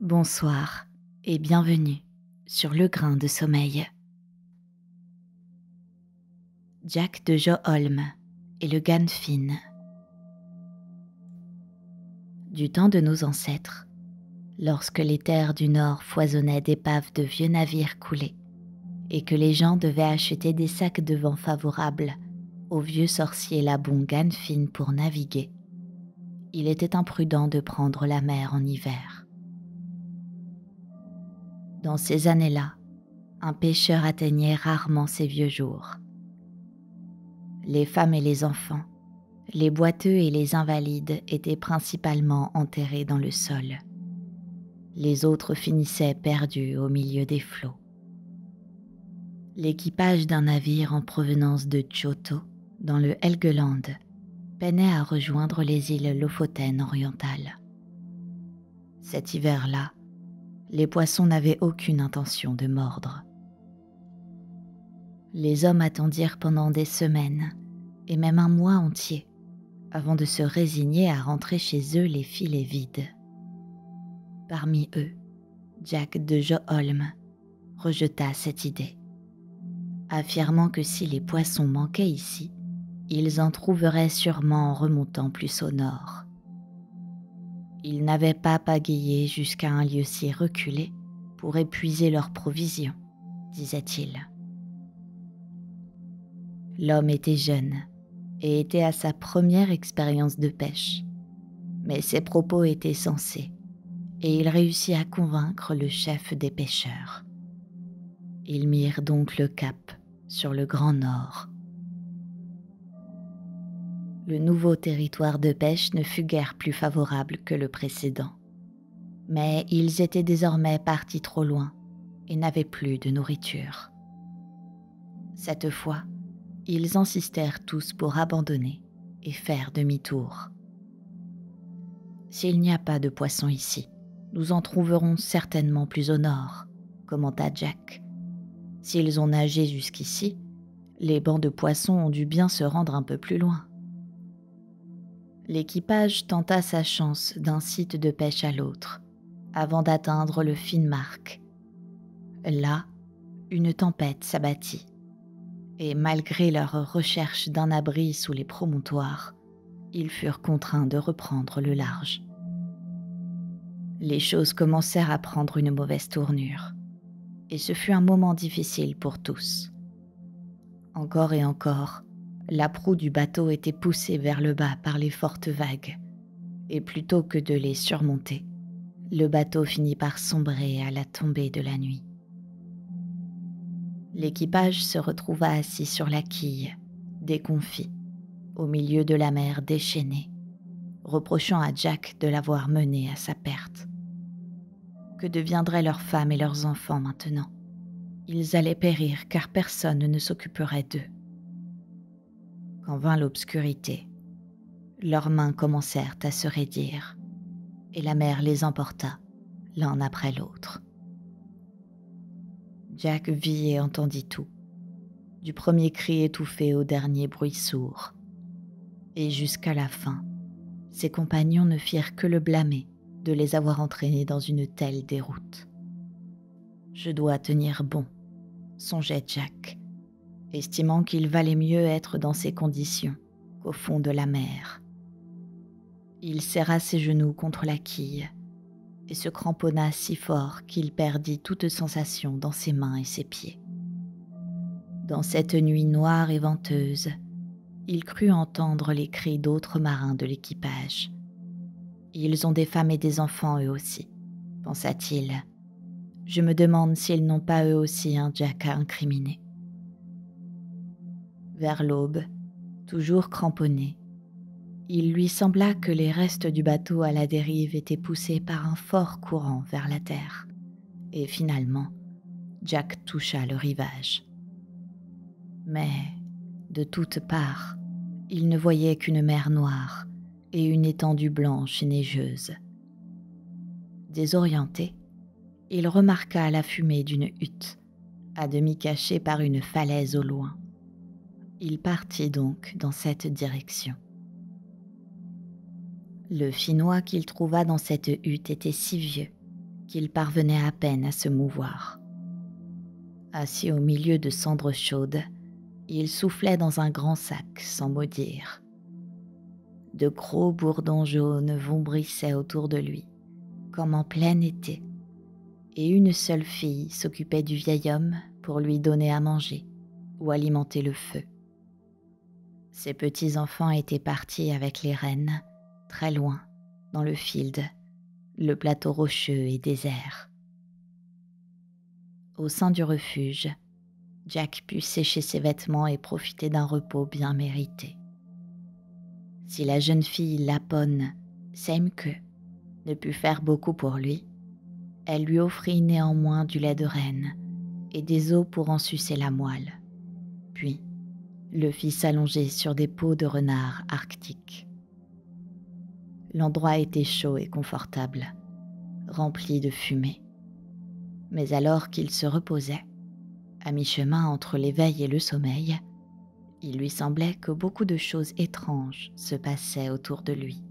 Bonsoir et bienvenue sur le grain de sommeil. Jack de Joholm et le Ganfin. Du temps de nos ancêtres, lorsque les terres du Nord foisonnaient d'épaves de vieux navires coulés et que les gens devaient acheter des sacs de vent favorables au vieux sorcier Labon Ganfin pour naviguer, il était imprudent de prendre la mer en hiver. Dans ces années-là, un pêcheur atteignait rarement ses vieux jours. Les femmes et les enfants, les boiteux et les invalides étaient principalement enterrés dans le sol. Les autres finissaient perdus au milieu des flots. L'équipage d'un navire en provenance de Tchoto, dans le Helgeland, peinait à rejoindre les îles Lofoten orientales. Cet hiver-là, les poissons n'avaient aucune intention de mordre. Les hommes attendirent pendant des semaines, et même un mois entier, avant de se résigner à rentrer chez eux les filets vides. Parmi eux, Jack de Joholm rejeta cette idée, affirmant que si les poissons manquaient ici, ils en trouveraient sûrement en remontant plus au nord. Ils n'avaient pas pagayé jusqu'à un lieu si reculé pour épuiser leurs provisions, disait-il. L'homme était jeune et était à sa première expérience de pêche, mais ses propos étaient sensés et il réussit à convaincre le chef des pêcheurs. Ils mirent donc le cap sur le Grand Nord. Le nouveau territoire de pêche ne fut guère plus favorable que le précédent, mais ils étaient désormais partis trop loin et n'avaient plus de nourriture. Cette fois, ils insistèrent tous pour abandonner et faire demi-tour. « S'il n'y a pas de poissons ici, nous en trouverons certainement plus au nord, » commenta Jack. « S'ils ont nagé jusqu'ici, les bancs de poissons ont dû bien se rendre un peu plus loin. » L'équipage tenta sa chance d'un site de pêche à l'autre, avant d'atteindre le Finnmark. Là, une tempête s'abattit, et malgré leur recherche d'un abri sous les promontoires, ils furent contraints de reprendre le large. Les choses commencèrent à prendre une mauvaise tournure, et ce fut un moment difficile pour tous. Encore et encore, la proue du bateau était poussée vers le bas par les fortes vagues, et plutôt que de les surmonter, le bateau finit par sombrer à la tombée de la nuit. L'équipage se retrouva assis sur la quille, déconfit, au milieu de la mer déchaînée, reprochant à Jack de l'avoir mené à sa perte. Que deviendraient leurs femmes et leurs enfants maintenant ? Ils allaient périr car personne ne s'occuperait d'eux. Quand vint l'obscurité, leurs mains commencèrent à se raidir, et la mer les emporta, l'un après l'autre. Jack vit et entendit tout, du premier cri étouffé au dernier bruit sourd. Et jusqu'à la fin, ses compagnons ne firent que le blâmer de les avoir entraînés dans une telle déroute. « Je dois tenir bon », songeait Jack, estimant qu'il valait mieux être dans ces conditions qu'au fond de la mer. Il serra ses genoux contre la quille et se cramponna si fort qu'il perdit toute sensation dans ses mains et ses pieds. Dans cette nuit noire et venteuse, il crut entendre les cris d'autres marins de l'équipage. « Ils ont des femmes et des enfants eux aussi, » pensa-t-il. « Je me demande s'ils n'ont pas eux aussi un Jack à incriminer. » Vers l'aube, toujours cramponné, il lui sembla que les restes du bateau à la dérive étaient poussés par un fort courant vers la terre, et finalement, Jack toucha le rivage. Mais, de toutes parts, il ne voyait qu'une mer noire et une étendue blanche et neigeuse. Désorienté, il remarqua la fumée d'une hutte, à demi cachée par une falaise au loin. Il partit donc dans cette direction. Le Finnois qu'il trouva dans cette hutte était si vieux qu'il parvenait à peine à se mouvoir. Assis au milieu de cendres chaudes, il soufflait dans un grand sac sans mot dire. De gros bourdons jaunes vombrissaient autour de lui, comme en plein été, et une seule fille s'occupait du vieil homme pour lui donner à manger ou alimenter le feu. Ses petits-enfants étaient partis avec les reines, très loin, dans le field, le plateau rocheux et désert. Au sein du refuge, Jack put sécher ses vêtements et profiter d'un repos bien mérité. Si la jeune fille Lapone, Seimke, ne put faire beaucoup pour lui, elle lui offrit néanmoins du lait de renne et des os pour en sucer la moelle, puis le fit s'allonger sur des peaux de renard arctique. L'endroit était chaud et confortable, rempli de fumée. Mais alors qu'il se reposait, à mi-chemin entre l'éveil et le sommeil, il lui semblait que beaucoup de choses étranges se passaient autour de lui.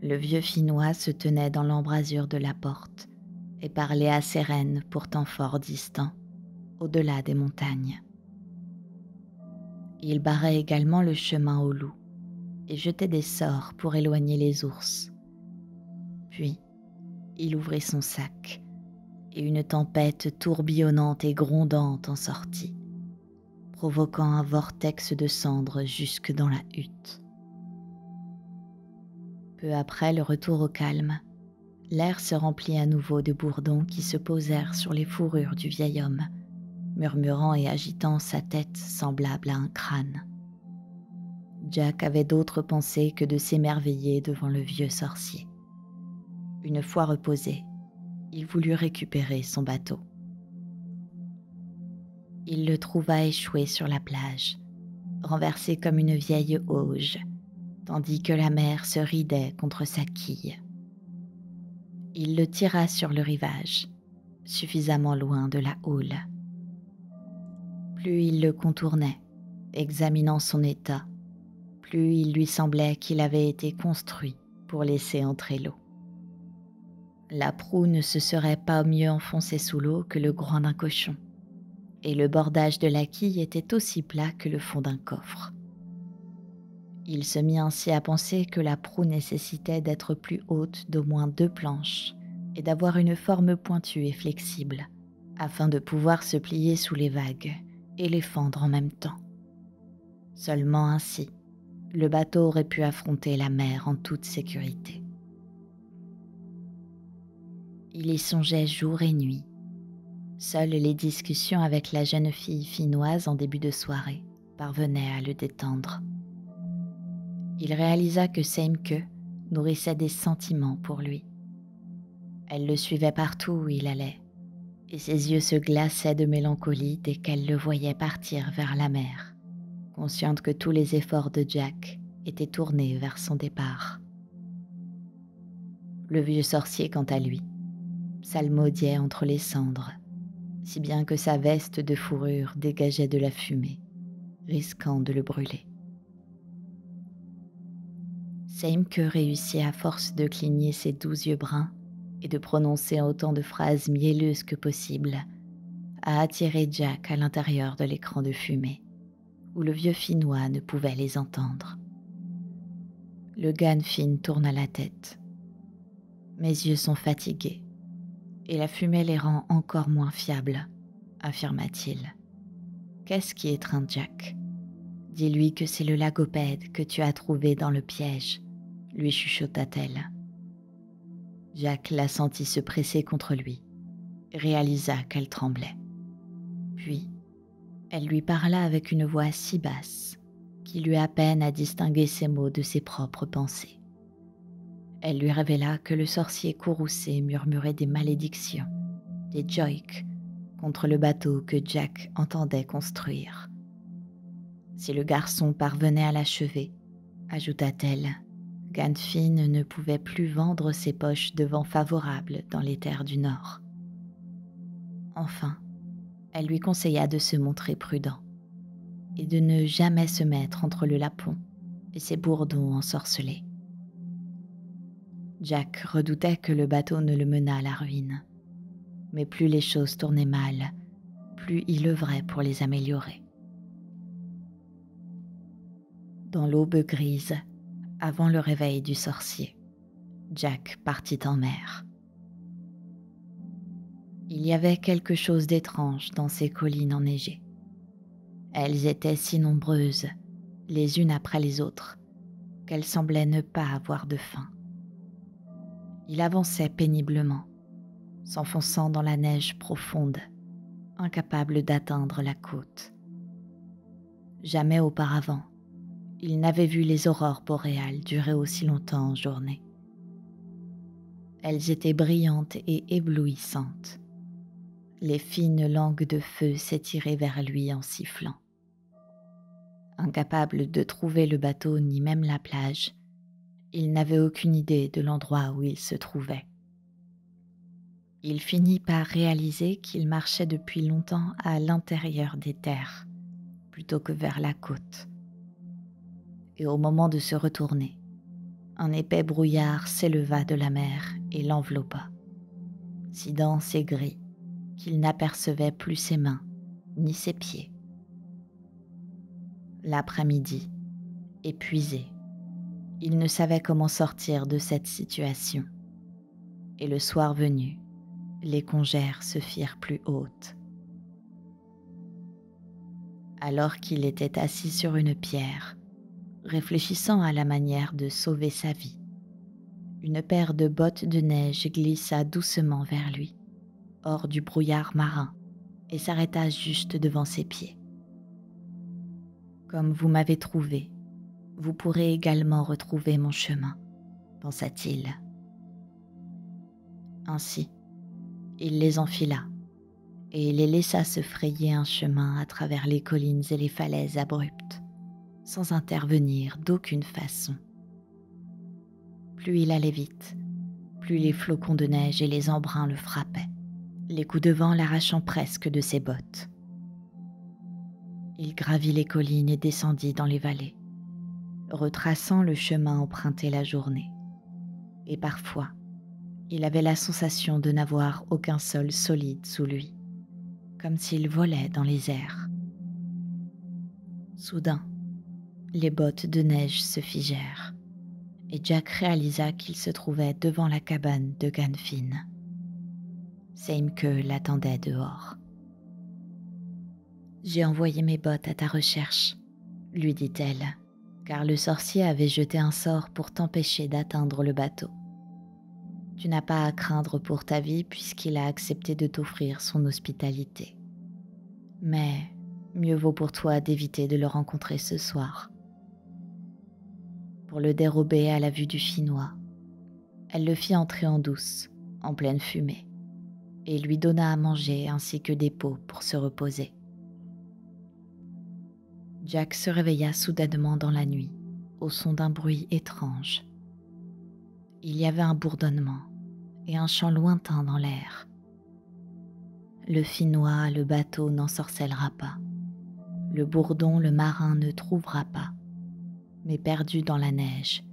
Le vieux Finnois se tenait dans l'embrasure de la porte et parlait à ses reines pourtant fort distants, au-delà des montagnes. Il barrait également le chemin aux loups et jetait des sorts pour éloigner les ours. Puis, il ouvrit son sac et une tempête tourbillonnante et grondante en sortit, provoquant un vortex de cendres jusque dans la hutte. Peu après le retour au calme, l'air se remplit à nouveau de bourdons qui se posèrent sur les fourrures du vieil homme, murmurant et agitant sa tête semblable à un crâne. Jack avait d'autres pensées que de s'émerveiller devant le vieux sorcier. Une fois reposé, il voulut récupérer son bateau. Il le trouva échoué sur la plage, renversé comme une vieille auge, tandis que la mer se ridait contre sa quille. Il le tira sur le rivage, suffisamment loin de la houle. Plus il le contournait, examinant son état, plus il lui semblait qu'il avait été construit pour laisser entrer l'eau. La proue ne se serait pas mieux enfoncée sous l'eau que le groin d'un cochon, et le bordage de la quille était aussi plat que le fond d'un coffre. Il se mit ainsi à penser que la proue nécessitait d'être plus haute d'au moins 2 planches et d'avoir une forme pointue et flexible, afin de pouvoir se plier sous les vagues et les fendre en même temps. Seulement ainsi, le bateau aurait pu affronter la mer en toute sécurité. Il y songeait jour et nuit. Seules les discussions avec la jeune fille finnoise en début de soirée parvenaient à le détendre. Il réalisa que Seimke nourrissait des sentiments pour lui. Elle le suivait partout où il allait, et ses yeux se glaçaient de mélancolie dès qu'elle le voyait partir vers la mer, consciente que tous les efforts de Jack étaient tournés vers son départ. Le vieux sorcier, quant à lui, psalmodiait entre les cendres, si bien que sa veste de fourrure dégageait de la fumée, risquant de le brûler. Seimke réussit à force de cligner ses doux yeux bruns et de prononcer autant de phrases mielleuses que possible à attirer Jack à l'intérieur de l'écran de fumée, où le vieux Finnois ne pouvait les entendre. Le Ganfin tourna la tête. « Mes yeux sont fatigués, et la fumée les rend encore moins fiables, affirma-t-il. Qu'est-ce qui étreint Jack ? Dis-lui que c'est le lagopède que tu as trouvé dans le piège, lui chuchota-t-elle. Jack la sentit se presser contre lui, réalisa qu'elle tremblait. Puis, elle lui parla avec une voix si basse qu'il eut à peine à distinguer ses mots de ses propres pensées. Elle lui révéla que le sorcier courroucé murmurait des malédictions, des joiks, contre le bateau que Jack entendait construire. Si le garçon parvenait à l'achever, ajouta-t-elle, Ganfin ne pouvait plus vendre ses poches de vent favorables dans les terres du Nord. Enfin, elle lui conseilla de se montrer prudent et de ne jamais se mettre entre le lapon et ses bourdons ensorcelés. Jack redoutait que le bateau ne le menât à la ruine. Mais plus les choses tournaient mal, plus il œuvrait pour les améliorer. Dans l'aube grise, avant le réveil du sorcier, Jack partit en mer. Il y avait quelque chose d'étrange dans ces collines enneigées. Elles étaient si nombreuses, les unes après les autres, qu'elles semblaient ne pas avoir de fin. Il avançait péniblement, s'enfonçant dans la neige profonde, incapable d'atteindre la côte. Jamais auparavant, il n'avait vu les aurores boréales durer aussi longtemps en journée. Elles étaient brillantes et éblouissantes. Les fines langues de feu s'étiraient vers lui en sifflant. Incapable de trouver le bateau ni même la plage, il n'avait aucune idée de l'endroit où il se trouvait. Il finit par réaliser qu'il marchait depuis longtemps à l'intérieur des terres, plutôt que vers la côte. Et au moment de se retourner, un épais brouillard s'éleva de la mer et l'enveloppa, si dense et gris qu'il n'apercevait plus ses mains ni ses pieds. L'après-midi, épuisé, il ne savait comment sortir de cette situation. Et le soir venu, les congères se firent plus hautes. Alors qu'il était assis sur une pierre, réfléchissant à la manière de sauver sa vie, une paire de bottes de neige glissa doucement vers lui, hors du brouillard marin, et s'arrêta juste devant ses pieds. « Comme vous m'avez trouvé, vous pourrez également retrouver mon chemin, » pensa-t-il. Ainsi, il les enfila et les laissa se frayer un chemin à travers les collines et les falaises abruptes, sans intervenir d'aucune façon. Plus il allait vite, plus les flocons de neige et les embruns le frappaient, les coups de vent l'arrachant presque de ses bottes. Il gravit les collines et descendit dans les vallées, retraçant le chemin emprunté la journée. Et parfois, il avait la sensation de n'avoir aucun sol solide sous lui, comme s'il volait dans les airs. Soudain, les bottes de neige se figèrent, et Jack réalisa qu'il se trouvait devant la cabane de Ganfinn. Seimke l'attendait dehors. « J'ai envoyé mes bottes à ta recherche, » lui dit-elle, car le sorcier avait jeté un sort pour t'empêcher d'atteindre le bateau. Tu n'as pas à craindre pour ta vie puisqu'il a accepté de t'offrir son hospitalité. Mais mieux vaut pour toi d'éviter de le rencontrer ce soir. Pour le dérober à la vue du Finnois, elle le fit entrer en douce, en pleine fumée, et lui donna à manger ainsi que des peaux pour se reposer. Jack se réveilla soudainement dans la nuit, au son d'un bruit étrange. Il y avait un bourdonnement et un chant lointain dans l'air. Le Finnois, le bateau n'ensorcellera pas. Le bourdon, le marin ne trouvera pas. Mais perdu dans la neige,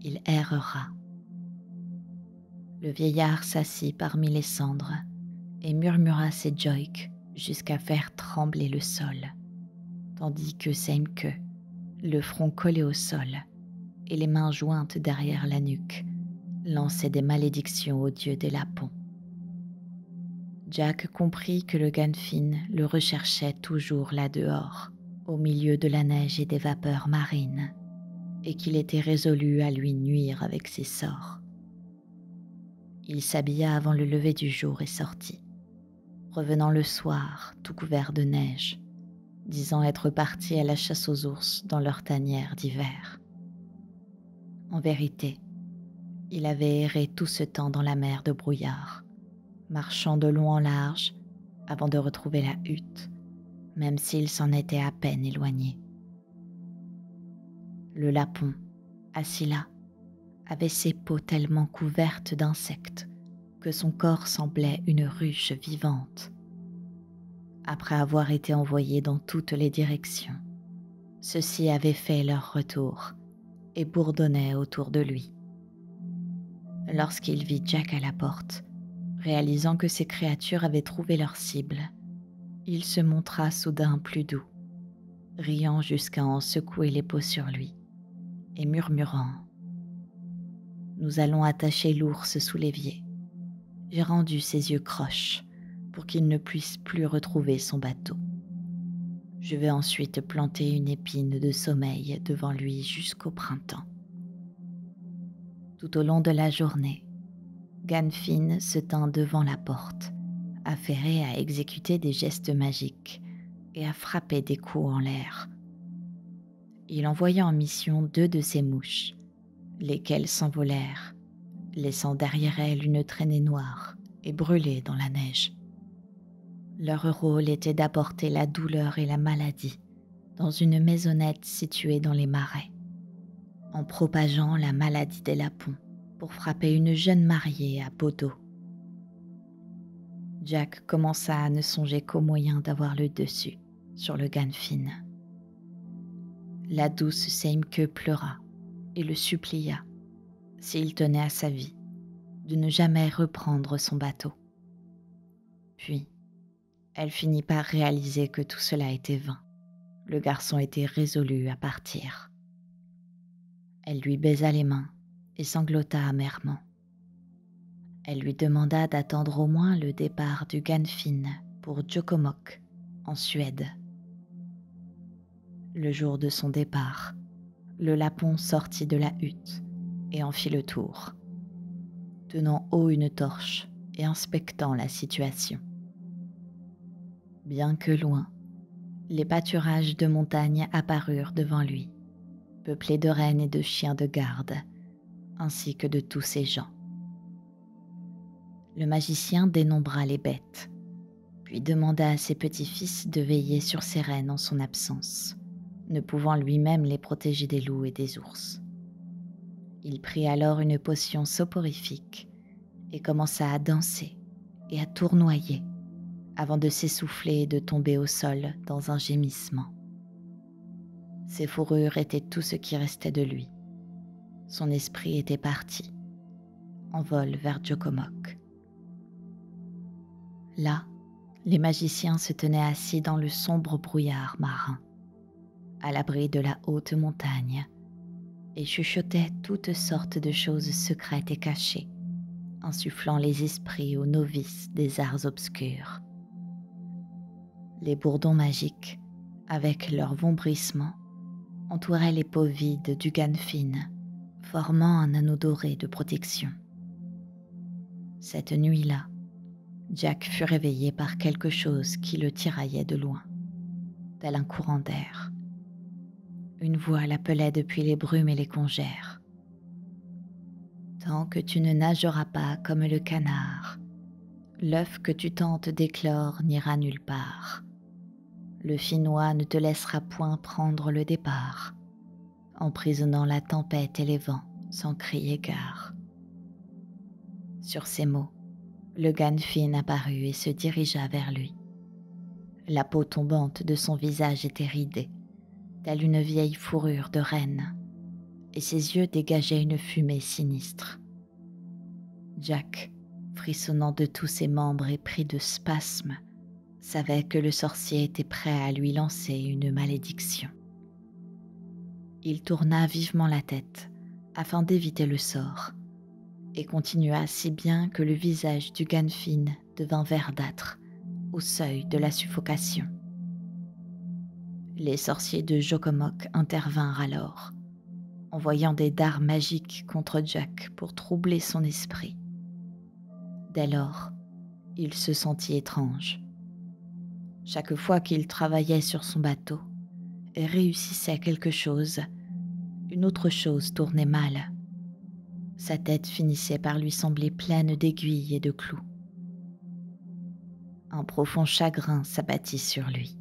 il errera. Le vieillard s'assit parmi les cendres et murmura ses joiks jusqu'à faire trembler le sol, tandis que Seimke, le front collé au sol et les mains jointes derrière la nuque, lançait des malédictions au dieu des lapons. Jack comprit que le Ganfinn le recherchait toujours là dehors, au milieu de la neige et des vapeurs marines, et qu'il était résolu à lui nuire avec ses sorts. Il s'habilla avant le lever du jour et sortit, revenant le soir tout couvert de neige, disant être parti à la chasse aux ours dans leur tanière d'hiver. En vérité, il avait erré tout ce temps dans la mer de brouillard, marchant de long en large avant de retrouver la hutte, même s'il s'en était à peine éloigné. Le lapon, assis là, avait ses peaux tellement couvertes d'insectes que son corps semblait une ruche vivante. Après avoir été envoyés dans toutes les directions, ceux-ci avaient fait leur retour et bourdonnaient autour de lui. lorsqu'il vit Jack à la porte. Réalisant que ces créatures avaient trouvé leur cible, il se montra soudain plus doux, riant jusqu'à en secouer les peaux sur lui, et murmurant « Nous allons attacher l'ours sous l'évier. J'ai rendu ses yeux croches pour qu'il ne puisse plus retrouver son bateau. Je vais ensuite planter une épine de sommeil devant lui jusqu'au printemps. » Tout au long de la journée, Ganfinn se tint devant la porte, affairé à exécuter des gestes magiques et à frapper des coups en l'air. Il envoya en mission 2 de ses mouches, lesquelles s'envolèrent, laissant derrière elles une traînée noire et brûlée dans la neige. Leur rôle était d'apporter la douleur et la maladie dans une maisonnette située dans les marais, en propageant la maladie des lapons pour frapper une jeune mariée à Bodo. Jack commença à ne songer qu'au moyen d'avoir le dessus sur le Ganfinn. La douce Seimke pleura et le supplia, s'il tenait à sa vie, de ne jamais reprendre son bateau. Puis, elle finit par réaliser que tout cela était vain. Le garçon était résolu à partir. Elle lui baisa les mains et sanglota amèrement. Elle lui demanda d'attendre au moins le départ du Ganfinn pour Jokkmokk, en Suède. Le jour de son départ, le lapon sortit de la hutte et en fit le tour, tenant haut une torche et inspectant la situation. Bien que loin, les pâturages de montagne apparurent devant lui, peuplés de rennes et de chiens de garde, ainsi que de tous ses gens. Le magicien dénombra les bêtes, puis demanda à ses petits-fils de veiller sur ses rennes en son absence, ne pouvant lui-même les protéger des loups et des ours. Il prit alors une potion soporifique et commença à danser et à tournoyer avant de s'essouffler et de tomber au sol dans un gémissement. Ses fourrures étaient tout ce qui restait de lui. Son esprit était parti, en vol vers Jokkmokk. Là, les magiciens se tenaient assis dans le sombre brouillard marin, à l'abri de la haute montagne, et chuchotaient toutes sortes de choses secrètes et cachées, insufflant les esprits aux novices des arts obscurs. Les bourdons magiques, avec leurs vombrissements, entouraient les peaux vides du Ganfinn, formant un anneau doré de protection. Cette nuit-là, Jack fut réveillé par quelque chose qui le tiraillait de loin, tel un courant d'air. Une voix l'appelait depuis les brumes et les congères. « Tant que tu ne nageras pas comme le canard, l'œuf que tu tentes d'éclore n'ira nulle part. Le Finnois ne te laissera point prendre le départ, emprisonnant la tempête et les vents sans crier gare. » Sur ces mots, le Ganfinn apparut et se dirigea vers lui. La peau tombante de son visage était ridée, telle une vieille fourrure de renne, et ses yeux dégageaient une fumée sinistre. Jack, frissonnant de tous ses membres et pris de spasmes, savait que le sorcier était prêt à lui lancer une malédiction. Il tourna vivement la tête afin d'éviter le sort, et continua si bien que le visage du Ganfinn devint verdâtre, au seuil de la suffocation. Les sorciers de Jokkmokk intervinrent alors, envoyant des dards magiques contre Jack pour troubler son esprit. Dès lors, il se sentit étrange. Chaque fois qu'il travaillait sur son bateau et réussissait quelque chose, une autre chose tournait mal. Sa tête finissait par lui sembler pleine d'aiguilles et de clous. Un profond chagrin s'abattit sur lui.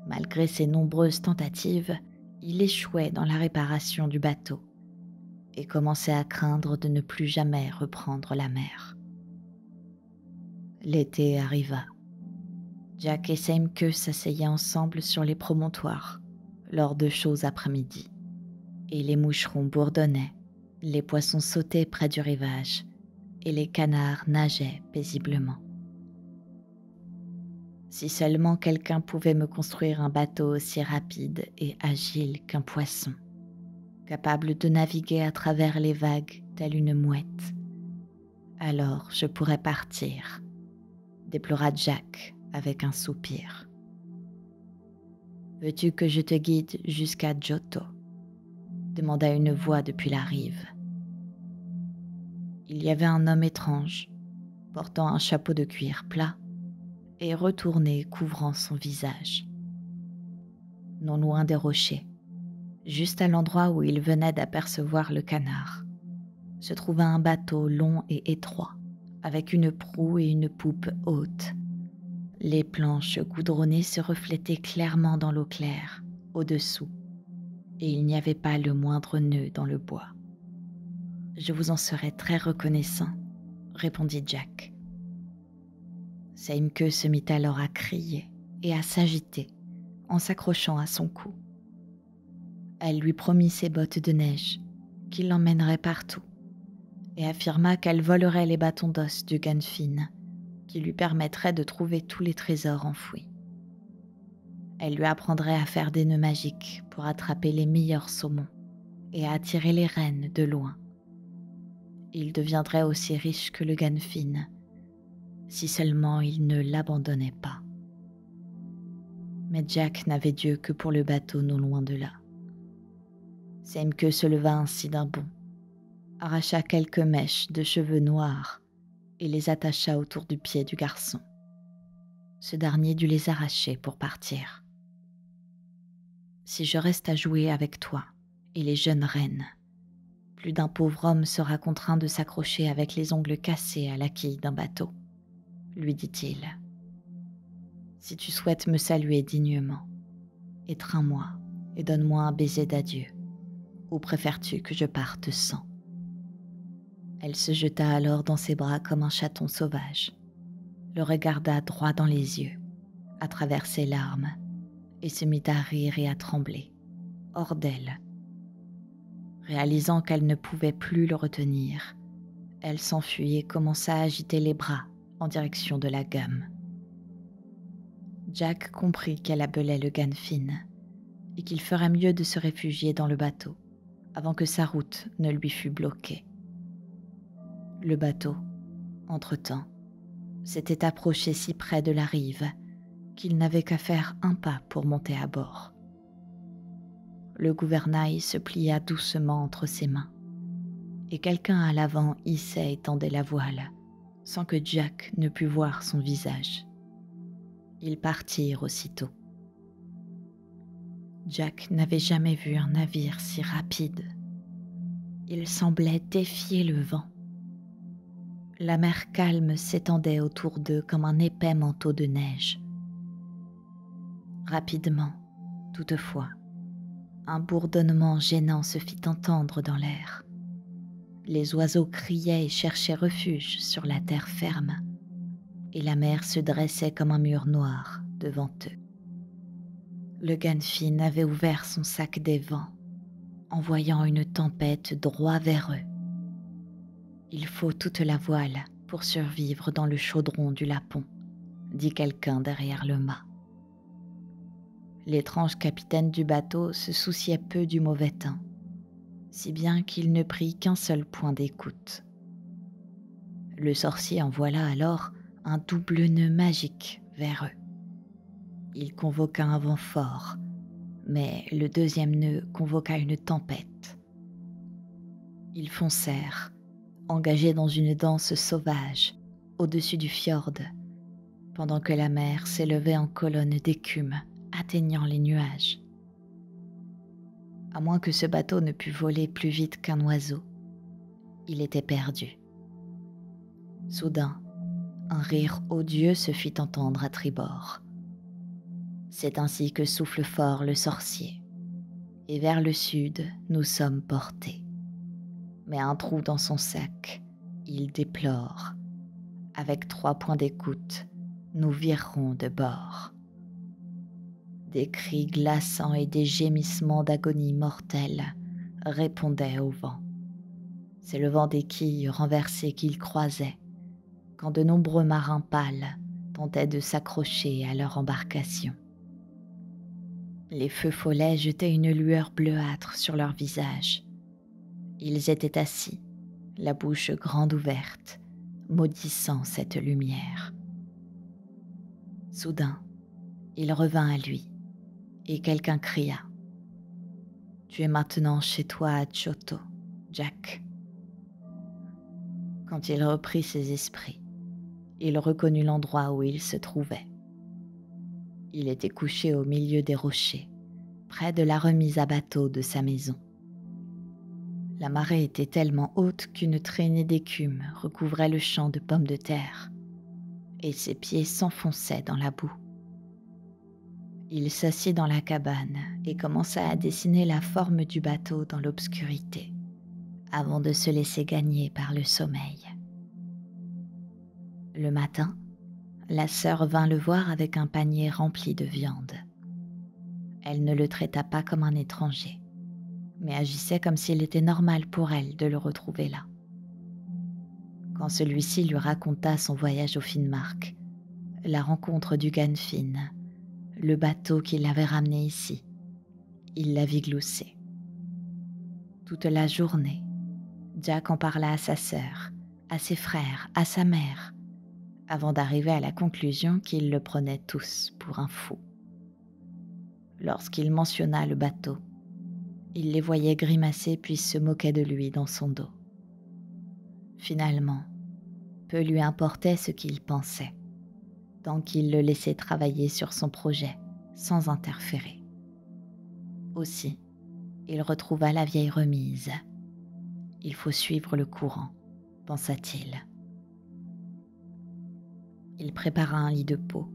Malgré ses nombreuses tentatives, il échouait dans la réparation du bateau et commençait à craindre de ne plus jamais reprendre la mer. L'été arriva. Jack et Seimke s'asseyaient ensemble sur les promontoires lors de chauds après-midi, et les moucherons bourdonnaient, Les poissons sautaient près du rivage et les canards nageaient paisiblement. Si seulement quelqu'un pouvait me construire un bateau aussi rapide et agile qu'un poisson, capable de naviguer à travers les vagues telle une mouette, alors je pourrais partir, déplora Jack avec un soupir. Veux-tu que je te guide jusqu'à Giotto ? Demanda une voix depuis la rive. Il y avait un homme étrange, portant un chapeau de cuir plat et retourné couvrant son visage. Non loin des rochers, juste à l'endroit où il venait d'apercevoir le canard, se trouvait un bateau long et étroit, avec une proue et une poupe haute. Les planches goudronnées se reflétaient clairement dans l'eau claire, au-dessous, et il n'y avait pas le moindre nœud dans le bois. « Je vous en serais très reconnaissant, » répondit Jack. Seimke se mit alors à crier et à s'agiter en s'accrochant à son cou. Elle lui promit ses bottes de neige, qui l'emmèneraient partout, et affirma qu'elle volerait les bâtons d'os du Gunfin, qui lui permettraient de trouver tous les trésors enfouis. Elle lui apprendrait à faire des nœuds magiques pour attraper les meilleurs saumons et à attirer les rennes de loin. Il deviendrait aussi riche que le Gunfin, si seulement il ne l'abandonnait pas. Mais Jack n'avait Dieu que pour le bateau non loin de là. Seimke se leva ainsi d'un bond, arracha quelques mèches de cheveux noirs et les attacha autour du pied du garçon. Ce dernier dut les arracher pour partir. « Si je reste à jouer avec toi et les jeunes reines, plus d'un pauvre homme sera contraint de s'accrocher avec les ongles cassés à la quille d'un bateau, » lui dit-il. « Si tu souhaites me saluer dignement, étreins-moi et donne-moi un baiser d'adieu, ou préfères-tu que je parte sans ?» Elle se jeta alors dans ses bras comme un chaton sauvage, le regarda droit dans les yeux, à travers ses larmes, et se mit à rire et à trembler, hors d'elle. Réalisant qu'elle ne pouvait plus le retenir, elle s'enfuit et commença à agiter les bras en direction de la gamme. Jack comprit qu'elle appelait le Gunfin et qu'il ferait mieux de se réfugier dans le bateau avant que sa route ne lui fût bloquée. Le bateau, entre-temps, s'était approché si près de la rive qu'il n'avait qu'à faire un pas pour monter à bord. Le gouvernail se plia doucement entre ses mains, et quelqu'un à l'avant hissait et tendait la voile, sans que Jack ne pût voir son visage. Ils partirent aussitôt. Jack n'avait jamais vu un navire si rapide. Il semblait défier le vent. La mer calme s'étendait autour d'eux comme un épais manteau de neige. Rapidement, toutefois, un bourdonnement gênant se fit entendre dans l'air. Les oiseaux criaient et cherchaient refuge sur la terre ferme, et la mer se dressait comme un mur noir devant eux. Le Gunfin avait ouvert son sac des vents, envoyant une tempête droit vers eux. « Il faut toute la voile pour survivre dans le chaudron du Lapon », dit quelqu'un derrière le mât. L'étrange capitaine du bateau se souciait peu du mauvais temps, si bien qu'il ne prit qu'un seul point d'écoute. Le sorcier envoya alors un double nœud magique vers eux. Il convoqua un vent fort, mais le deuxième nœud convoqua une tempête. Ils foncèrent, engagés dans une danse sauvage, au-dessus du fjord, pendant que la mer s'élevait en colonne d'écume, atteignant les nuages. À moins que ce bateau ne pût voler plus vite qu'un oiseau, il était perdu. Soudain, un rire odieux se fit entendre à tribord. C'est ainsi que souffle fort le sorcier, et vers le sud nous sommes portés. Mais un trou dans son sac, il déplore. Avec 3 points d'écoute, nous virerons de bord. Des cris glaçants et des gémissements d'agonie mortelle répondaient au vent. C'est le vent des quilles renversées qu'il croisait, quand de nombreux marins pâles tentaient de s'accrocher à leur embarcation. Les feux follets jetaient une lueur bleuâtre sur leurs visages. Ils étaient assis, la bouche grande ouverte, maudissant cette lumière. Soudain, il revint à lui, et quelqu'un cria : « Tu es maintenant chez toi à Giotto, Jack. » Quand il reprit ses esprits, il reconnut l'endroit où il se trouvait. Il était couché au milieu des rochers, près de la remise à bateau de sa maison. La marée était tellement haute qu'une traînée d'écume recouvrait le champ de pommes de terre, et ses pieds s'enfonçaient dans la boue. Il s'assit dans la cabane et commença à dessiner la forme du bateau dans l'obscurité, avant de se laisser gagner par le sommeil. Le matin, la sœur vint le voir avec un panier rempli de viande. Elle ne le traita pas comme un étranger, mais agissait comme s'il était normal pour elle de le retrouver là. Quand celui-ci lui raconta son voyage au Finnmark, la rencontre du Ganfinn, le bateau qui l'avait ramené ici, il la vit glousser. Toute la journée, Jack en parla à sa sœur, à ses frères, à sa mère, avant d'arriver à la conclusion qu'ils le prenaient tous pour un fou. Lorsqu'il mentionna le bateau, il les voyait grimacer puis se moquait de lui dans son dos. Finalement, peu lui importait ce qu'il pensait, tant qu'il le laissait travailler sur son projet sans interférer. Aussi, il retrouva la vieille remise. Il faut suivre le courant, pensa-t-il. Il prépara un lit de peau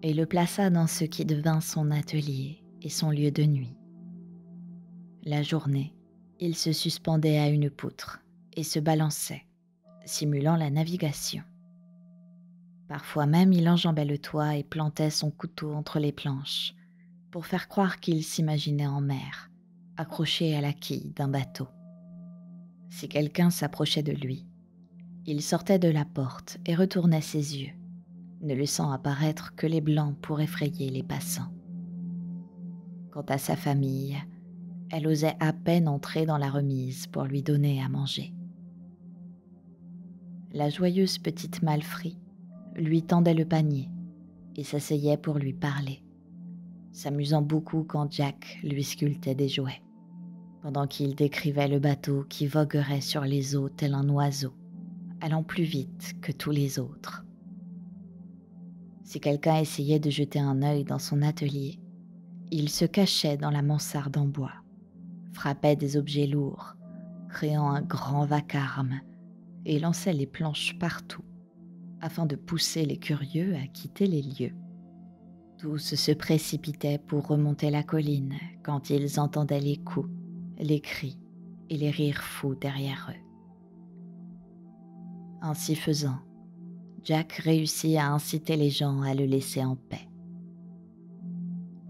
et le plaça dans ce qui devint son atelier et son lieu de nuit. La journée, il se suspendait à une poutre et se balançait, simulant la navigation. Parfois même, il enjambait le toit et plantait son couteau entre les planches pour faire croire qu'il s'imaginait en mer, accroché à la quille d'un bateau. Si quelqu'un s'approchait de lui, il sortait de la porte et retournait ses yeux, ne laissant apparaître que les blancs pour effrayer les passants. Quant à sa famille, elle osait à peine entrer dans la remise pour lui donner à manger. La joyeuse petite Malfrie lui tendait le panier et s'asseyait pour lui parler, s'amusant beaucoup quand Jack lui sculptait des jouets, pendant qu'il décrivait le bateau qui voguerait sur les eaux tel un oiseau, allant plus vite que tous les autres. Si quelqu'un essayait de jeter un œil dans son atelier, il se cachait dans la mansarde en bois, frappait des objets lourds, créant un grand vacarme, et lançait les planches partout, afin de pousser les curieux à quitter les lieux. Tous se précipitaient pour remonter la colline quand ils entendaient les coups, les cris et les rires fous derrière eux. Ainsi faisant, Jack réussit à inciter les gens à le laisser en paix.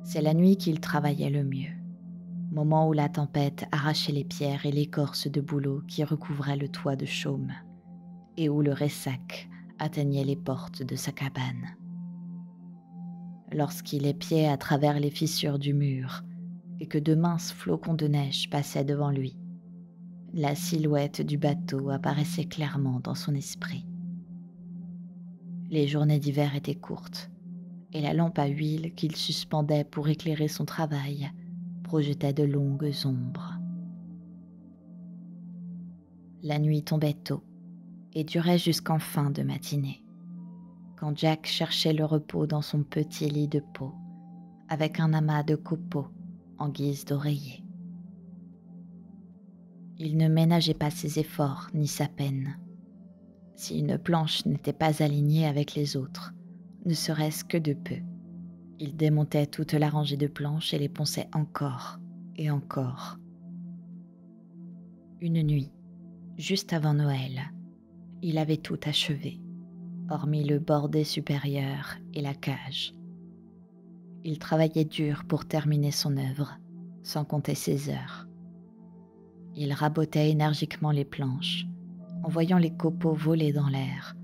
C'est la nuit qu'il travaillait le mieux, moment où la tempête arrachait les pierres et l'écorce de bouleau qui recouvrait le toit de chaume, et où le ressac atteignait les portes de sa cabane. Lorsqu'il épiait à travers les fissures du mur et que de minces flocons de neige passaient devant lui, la silhouette du bateau apparaissait clairement dans son esprit. Les journées d'hiver étaient courtes, et la lampe à huile qu'il suspendait pour éclairer son travail projetait de longues ombres. La nuit tombait tôt et durait jusqu'en fin de matinée, quand Jack cherchait le repos dans son petit lit de peau, avec un amas de copeaux en guise d'oreiller. Il ne ménageait pas ses efforts ni sa peine. Si une planche n'était pas alignée avec les autres, ne serait-ce que de peu, il démontait toute la rangée de planches et les ponçait encore et encore. Une nuit, juste avant Noël, il avait tout achevé, hormis le bordé supérieur et la cage. Il travaillait dur pour terminer son œuvre, sans compter ses heures. Il rabotait énergiquement les planches, en voyant les copeaux voler dans l'air,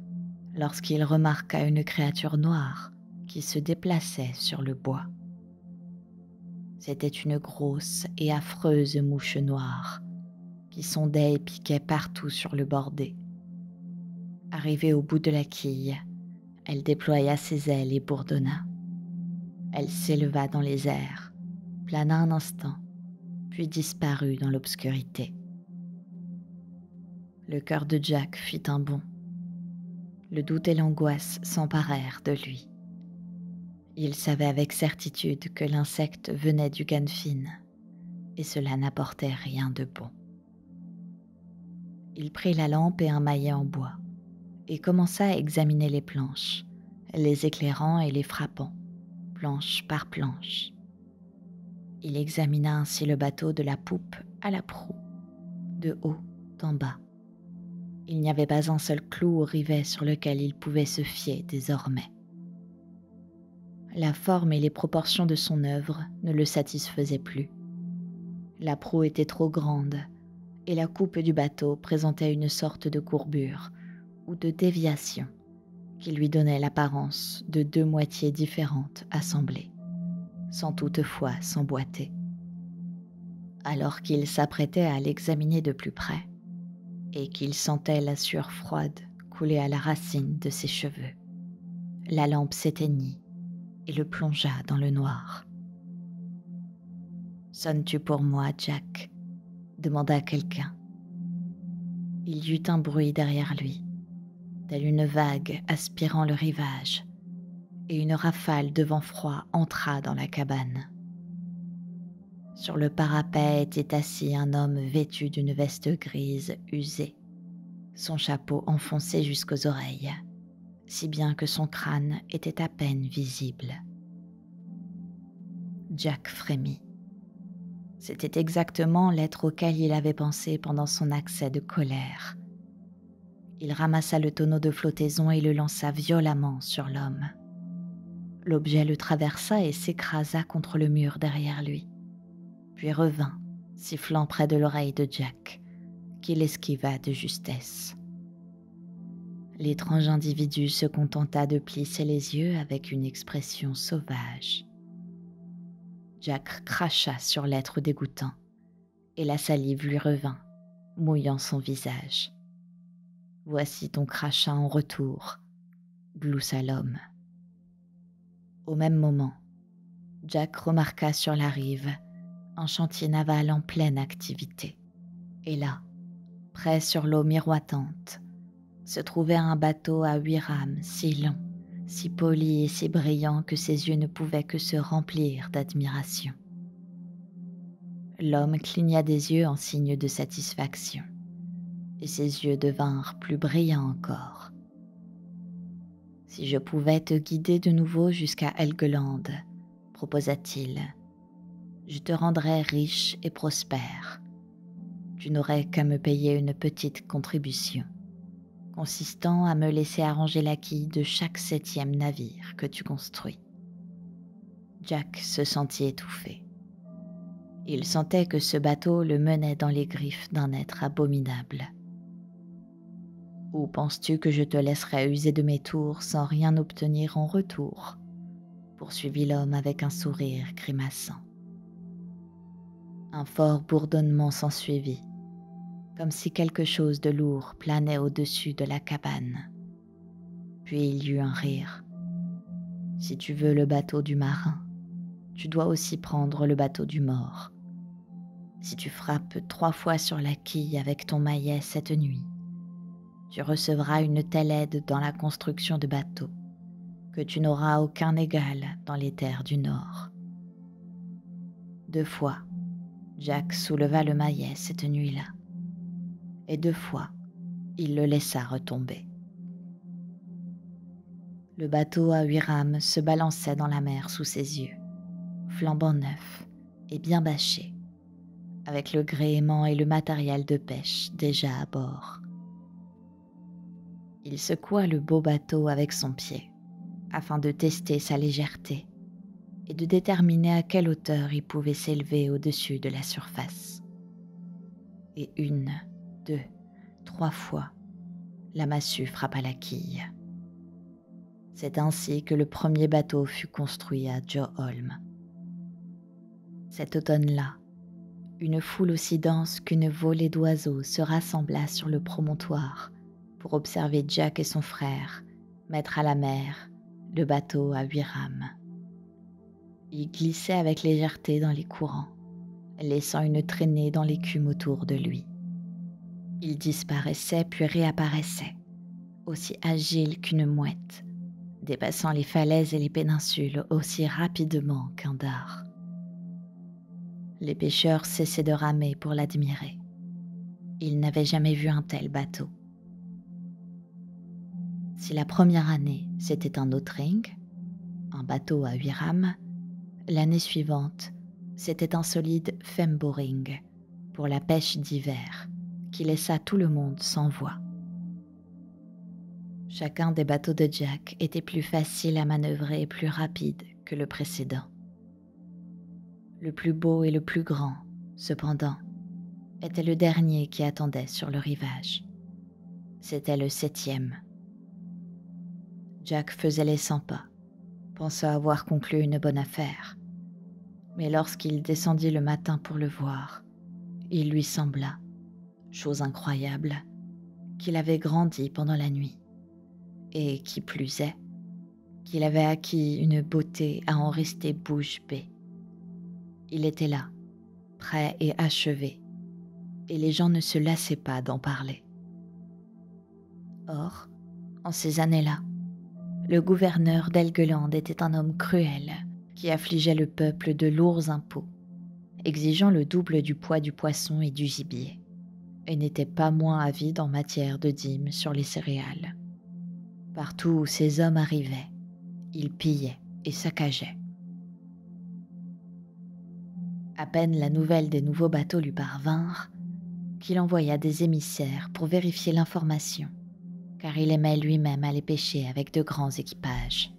lorsqu'il remarqua une créature noire qui se déplaçait sur le bois. C'était une grosse et affreuse mouche noire qui sondait et piquait partout sur le bordé. Arrivée au bout de la quille, elle déploya ses ailes et bourdonna. Elle s'éleva dans les airs, plana un instant, puis disparut dans l'obscurité. Le cœur de Jack fit un bond. Le doute et l'angoisse s'emparèrent de lui. Il savait avec certitude que l'insecte venait du Ganfin, et cela n'apportait rien de bon. Il prit la lampe et un maillet en bois, et commença à examiner les planches, les éclairant et les frappant, planche par planche. Il examina ainsi le bateau de la poupe à la proue, de haut en bas. Il n'y avait pas un seul clou ou rivet sur lequel il pouvait se fier désormais. La forme et les proportions de son œuvre ne le satisfaisaient plus. La proue était trop grande et la coupe du bateau présentait une sorte de courbure ou de déviation qui lui donnait l'apparence de deux moitiés différentes assemblées, sans toutefois s'emboîter. Alors qu'il s'apprêtait à l'examiner de plus près et qu'il sentait la sueur froide couler à la racine de ses cheveux, la lampe s'éteignit et le plongea dans le noir. « Sonnes-tu pour moi, Jack ?» demanda quelqu'un. Il y eut un bruit derrière lui, telle une vague aspirant le rivage, et une rafale de vent froid entra dans la cabane. Sur le parapet était assis un homme vêtu d'une veste grise usée, son chapeau enfoncé jusqu'aux oreilles, si bien que son crâne était à peine visible. Jack frémit. C'était exactement l'être auquel il avait pensé pendant son accès de colère. Il ramassa le tonneau de flottaison et le lança violemment sur l'homme. L'objet le traversa et s'écrasa contre le mur derrière lui, puis revint, sifflant près de l'oreille de Jack, qu'il esquiva de justesse. L'étrange individu se contenta de plisser les yeux avec une expression sauvage. Jack cracha sur l'être dégoûtant, et la salive lui revint, mouillant son visage. « Voici ton crachat en retour », gloussa l'homme. Au même moment, Jack remarqua sur la rive un chantier naval en pleine activité. Et là, près sur l'eau miroitante, se trouvait un bateau à 8 rames si long, si poli et si brillant que ses yeux ne pouvaient que se remplir d'admiration. L'homme cligna des yeux en signe de satisfaction, et ses yeux devinrent plus brillants encore. « Si je pouvais te guider de nouveau jusqu'à Helgeland, proposa-t-il, je te rendrais riche et prospère. Tu n'aurais qu'à me payer une petite contribution, consistant à me laisser arranger la quille de chaque 7e navire que tu construis. » Jack se sentit étouffé. Il sentait que ce bateau le menait dans les griffes d'un être abominable. « Ou penses-tu que je te laisserais user de mes tours sans rien obtenir en retour ?» poursuivit l'homme avec un sourire grimaçant. Un fort bourdonnement s'ensuivit, comme si quelque chose de lourd planait au-dessus de la cabane. Puis il y eut un rire. « Si tu veux le bateau du marin, tu dois aussi prendre le bateau du mort. Si tu frappes 3 fois sur la quille avec ton maillet cette nuit, tu recevras une telle aide dans la construction de bateaux que tu n'auras aucun égal dans les terres du Nord. » 2 fois, Jack souleva le maillet cette nuit-là, et 2 fois, il le laissa retomber. Le bateau à 8 rames se balançait dans la mer sous ses yeux, flambant neuf et bien bâché, avec le gréement et le matériel de pêche déjà à bord. Il secoua le beau bateau avec son pied, afin de tester sa légèreté et de déterminer à quelle hauteur il pouvait s'élever au-dessus de la surface. et 1, 2, 3 fois, la massue frappa la quille. C'est ainsi que le premier bateau fut construit à Joholm. Cet automne-là, une foule aussi dense qu'une volée d'oiseaux se rassembla sur le promontoire pour observer Jack et son frère mettre à la mer le bateau à 8 rames. Il glissait avec légèreté dans les courants, laissant une traînée dans l'écume autour de lui. Il disparaissait puis réapparaissait, aussi agile qu'une mouette, dépassant les falaises et les péninsules aussi rapidement qu'un dard. Les pêcheurs cessaient de ramer pour l'admirer. Ils n'avaient jamais vu un tel bateau. Si la première année, c'était un Otring, un bateau à 8 rames, l'année suivante, c'était un solide femboring pour la pêche d'hiver qui laissa tout le monde sans voix. Chacun des bateaux de Jack était plus facile à manœuvrer et plus rapide que le précédent. Le plus beau et le plus grand, cependant, était le dernier qui attendait sur le rivage. C'était le 7e. Jack faisait les 100 pas, pensant avoir conclu une bonne affaire. Mais lorsqu'il descendit le matin pour le voir, il lui sembla, chose incroyable, qu'il avait grandi pendant la nuit, et qui plus est, qu'il avait acquis une beauté à en rester bouche bée. Il était là, prêt et achevé, et les gens ne se lassaient pas d'en parler. Or, en ces années-là, le gouverneur d'Helgeland était un homme cruel qui affligeait le peuple de lourds impôts, exigeant le double du poids du poisson et du gibier, et n'était pas moins avide en matière de dîmes sur les céréales. Partout où ces hommes arrivaient, ils pillaient et saccageaient. À peine la nouvelle des nouveaux bateaux lui parvinrent, qu'il envoya des émissaires pour vérifier l'information, car il aimait lui-même aller pêcher avec de grands équipages.